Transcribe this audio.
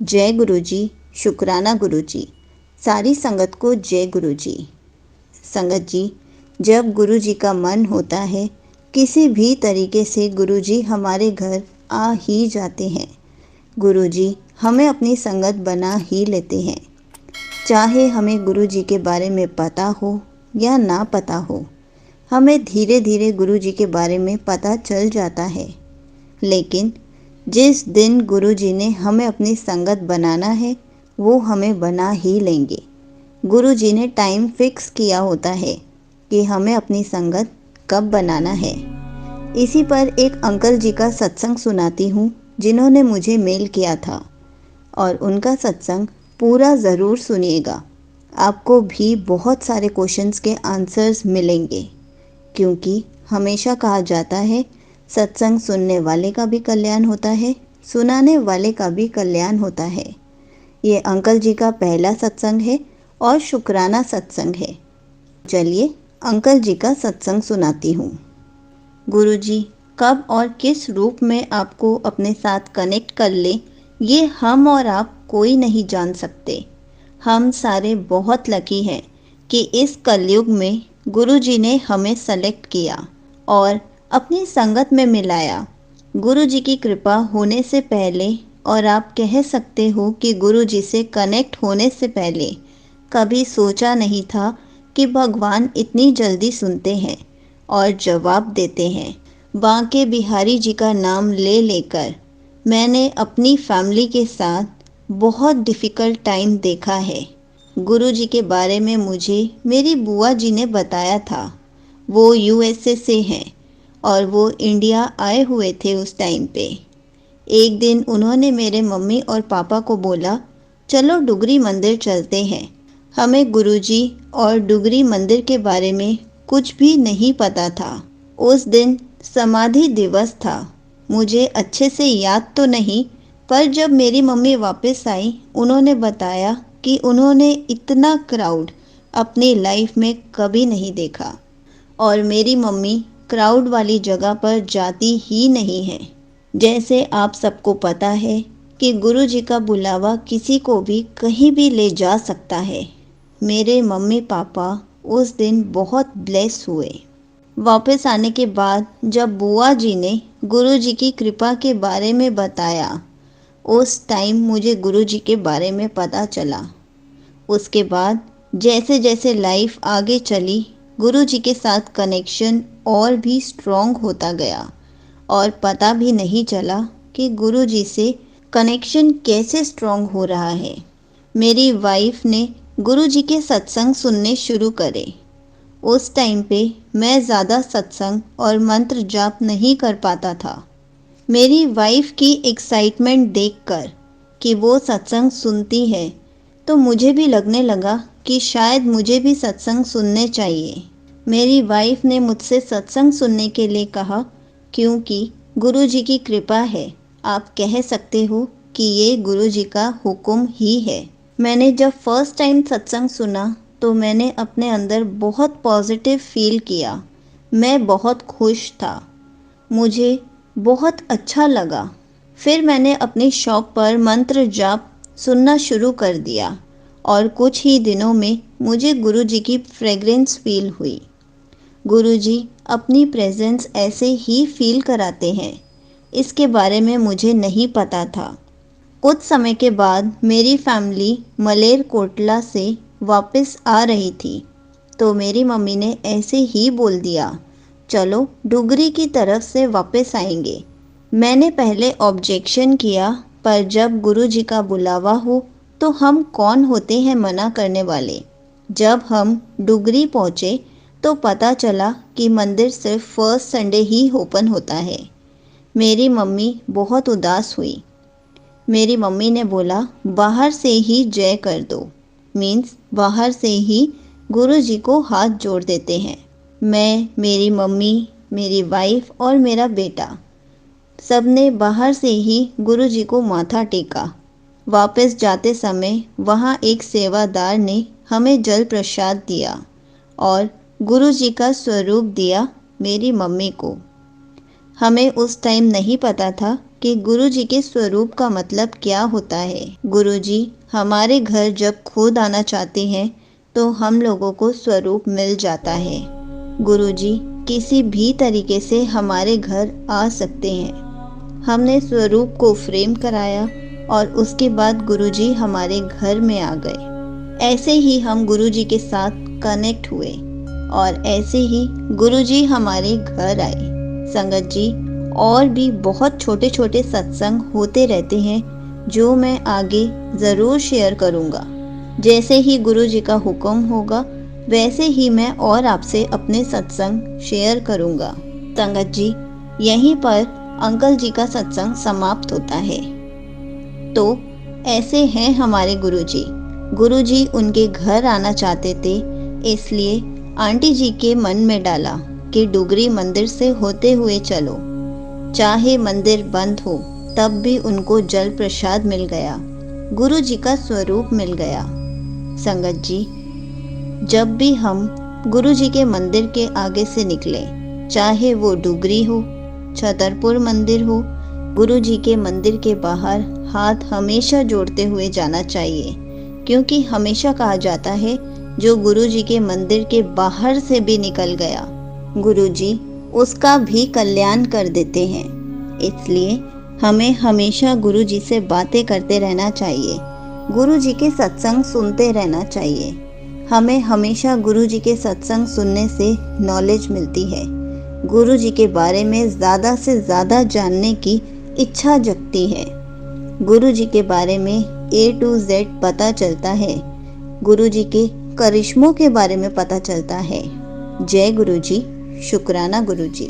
जय गुरु जी, शुक्राना गुरु जी। सारी संगत को जय गुरु जी। संगत जी, जब गुरु जी का मन होता है किसी भी तरीके से गुरु जी हमारे घर आ ही जाते हैं। गुरु जी हमें अपनी संगत बना ही लेते हैं। चाहे हमें गुरु जी के बारे में पता हो या ना पता हो, हमें धीरे धीरे गुरु जी के बारे में पता चल जाता है। लेकिन जिस दिन गुरु जी ने हमें अपनी संगत बनाना है वो हमें बना ही लेंगे। गुरु जी ने टाइम फिक्स किया होता है कि हमें अपनी संगत कब बनाना है। इसी पर एक अंकल जी का सत्संग सुनाती हूँ जिन्होंने मुझे मेल किया था, और उनका सत्संग पूरा ज़रूर सुनिएगा। आपको भी बहुत सारे क्वेश्चंस के आंसर्स मिलेंगे, क्योंकि हमेशा कहा जाता है सत्संग सुनने वाले का भी कल्याण होता है, सुनाने वाले का भी कल्याण होता है। ये अंकल जी का पहला सत्संग है और शुक्राना सत्संग है। चलिए अंकल जी का सत्संग सुनाती हूँ। गुरु जी कब और किस रूप में आपको अपने साथ कनेक्ट कर ले, ये हम और आप कोई नहीं जान सकते। हम सारे बहुत लकी हैं कि इस कलयुग में गुरु जी ने हमें सेलेक्ट किया और अपनी संगत में मिलाया। गुरु जी की कृपा होने से पहले, और आप कह सकते हो कि गुरु जी से कनेक्ट होने से पहले, कभी सोचा नहीं था कि भगवान इतनी जल्दी सुनते हैं और जवाब देते हैं। बांके बिहारी जी का नाम ले लेकर मैंने अपनी फैमिली के साथ बहुत डिफ़िकल्ट टाइम देखा है। गुरु जी के बारे में मुझे मेरी बुआ जी ने बताया था। वो यूएसए से हैं और वो इंडिया आए हुए थे उस टाइम पे। एक दिन उन्होंने मेरे मम्मी और पापा को बोला, चलो डुगरी मंदिर चलते हैं। हमें गुरुजी और डुगरी मंदिर के बारे में कुछ भी नहीं पता था। उस दिन समाधि दिवस था। मुझे अच्छे से याद तो नहीं, पर जब मेरी मम्मी वापस आई उन्होंने बताया कि उन्होंने इतना क्राउड अपनी लाइफ में कभी नहीं देखा, और मेरी मम्मी क्राउड वाली जगह पर जाती ही नहीं है। जैसे आप सबको पता है कि गुरु जी का बुलावा किसी को भी कहीं भी ले जा सकता है। मेरे मम्मी पापा उस दिन बहुत ब्लेस हुए। वापस आने के बाद जब बुआ जी ने गुरु जी की कृपा के बारे में बताया, उस टाइम मुझे गुरु जी के बारे में पता चला। उसके बाद जैसे जैसे लाइफ आगे चली, गुरु जी के साथ कनेक्शन और भी स्ट्रॉन्ग होता गया, और पता भी नहीं चला कि गुरु जी से कनेक्शन कैसे स्ट्रॉन्ग हो रहा है। मेरी वाइफ ने गुरु जी के सत्संग सुनने शुरू करे। उस टाइम पे मैं ज़्यादा सत्संग और मंत्र जाप नहीं कर पाता था। मेरी वाइफ की एक्साइटमेंट देखकर कि वो सत्संग सुनती है, तो मुझे भी लगने लगा कि शायद मुझे भी सत्संग सुनने चाहिए। मेरी वाइफ ने मुझसे सत्संग सुनने के लिए कहा, क्योंकि गुरु जी की कृपा है। आप कह सकते हो कि ये गुरु जी का हुक्म ही है। मैंने जब फर्स्ट टाइम सत्संग सुना तो मैंने अपने अंदर बहुत पॉजिटिव फील किया। मैं बहुत खुश था। मुझे बहुत अच्छा लगा। फिर मैंने अपनी शॉप पर मंत्र जाप सुनना शुरू कर दिया, और कुछ ही दिनों में मुझे गुरु जी की फ्रेग्रेंस फील हुई। गुरु जी अपनी प्रेजेंस ऐसे ही फील कराते हैं, इसके बारे में मुझे नहीं पता था। कुछ समय के बाद मेरी फैमिली मलेरकोटला से वापस आ रही थी, तो मेरी मम्मी ने ऐसे ही बोल दिया, चलो डुगरी की तरफ से वापस आएंगे। मैंने पहले ऑब्जेक्शन किया, पर जब गुरु जी का बुलावा हो तो हम कौन होते हैं मना करने वाले। जब हम डुगरी पहुँचे तो पता चला कि मंदिर सिर्फ फर्स्ट संडे ही ओपन होता है। मेरी मम्मी बहुत उदास हुई। मेरी मम्मी ने बोला, बाहर से ही जय कर दो, मीन्स बाहर से ही गुरु जी को हाथ जोड़ देते हैं। मैं, मेरी मम्मी, मेरी वाइफ और मेरा बेटा सब ने बाहर से ही गुरु जी को माथा टेका। वापस जाते समय वहाँ एक सेवादार ने हमें जल प्रसाद दिया और गुरु जी का स्वरूप दिया मेरी मम्मी को। हमें उस टाइम नहीं पता था कि गुरुजी के स्वरूप का मतलब क्या होता है। गुरुजी हमारे घर जब खुद आना चाहते हैं तो हम लोगों को स्वरूप मिल जाता है। गुरुजी किसी भी तरीके से हमारे घर आ सकते हैं। हमने स्वरूप को फ्रेम कराया और उसके बाद गुरुजी हमारे घर में आ गए। ऐसे ही हम गुरुजी के साथ कनेक्ट हुए और ऐसे ही गुरुजी हमारे घर आए। संगत जी, और भी बहुत छोटे छोटे सत्संग होते रहते हैं जो मैं आगे ज़रूर शेयर करूँगा। जैसे ही गुरुजी का हुक्म होगा वैसे ही मैं और आपसे अपने सत्संग शेयर करूँगा। संगत जी, यहीं पर अंकल जी का सत्संग समाप्त होता है। तो ऐसे हैं हमारे गुरुजी। गुरुजी उनके घर आना चाहते थे, इसलिए आंटी जी के मन में डाला कि डुगरी मंदिर से होते हुए चलो। चाहे मंदिर बंद हो तब भी उनको जल प्रसाद मिल गया, गुरुजी का स्वरूप मिल गया। संगत जी, जब भी हम गुरुजी के मंदिर के आगे से निकले, चाहे वो डुगरी हो, छतरपुर मंदिर हो, गुरुजी के मंदिर के बाहर हाथ हमेशा जोड़ते हुए जाना चाहिए, क्योंकि हमेशा कहा जाता है जो गुरुजी के मंदिर के बाहर से भी निकल गया, गुरुजी उसका भी कल्याण कर देते हैं। इसलिए हमें हमेशा गुरुजी से बातें करते रहना चाहिए, गुरुजी के सत्संग सुनते रहना चाहिए। हमें हमेशा गुरुजी के सत्संग सुनने से नॉलेज मिलती है, गुरुजी के बारे में ज़्यादा से ज़्यादा जानने की इच्छा जगती है। गुरुजी के बारे में A to Z पता चलता है, गुरुजी के करिश्मों के बारे में पता चलता है। जय गुरुजी, शुक्राना गुरुजी।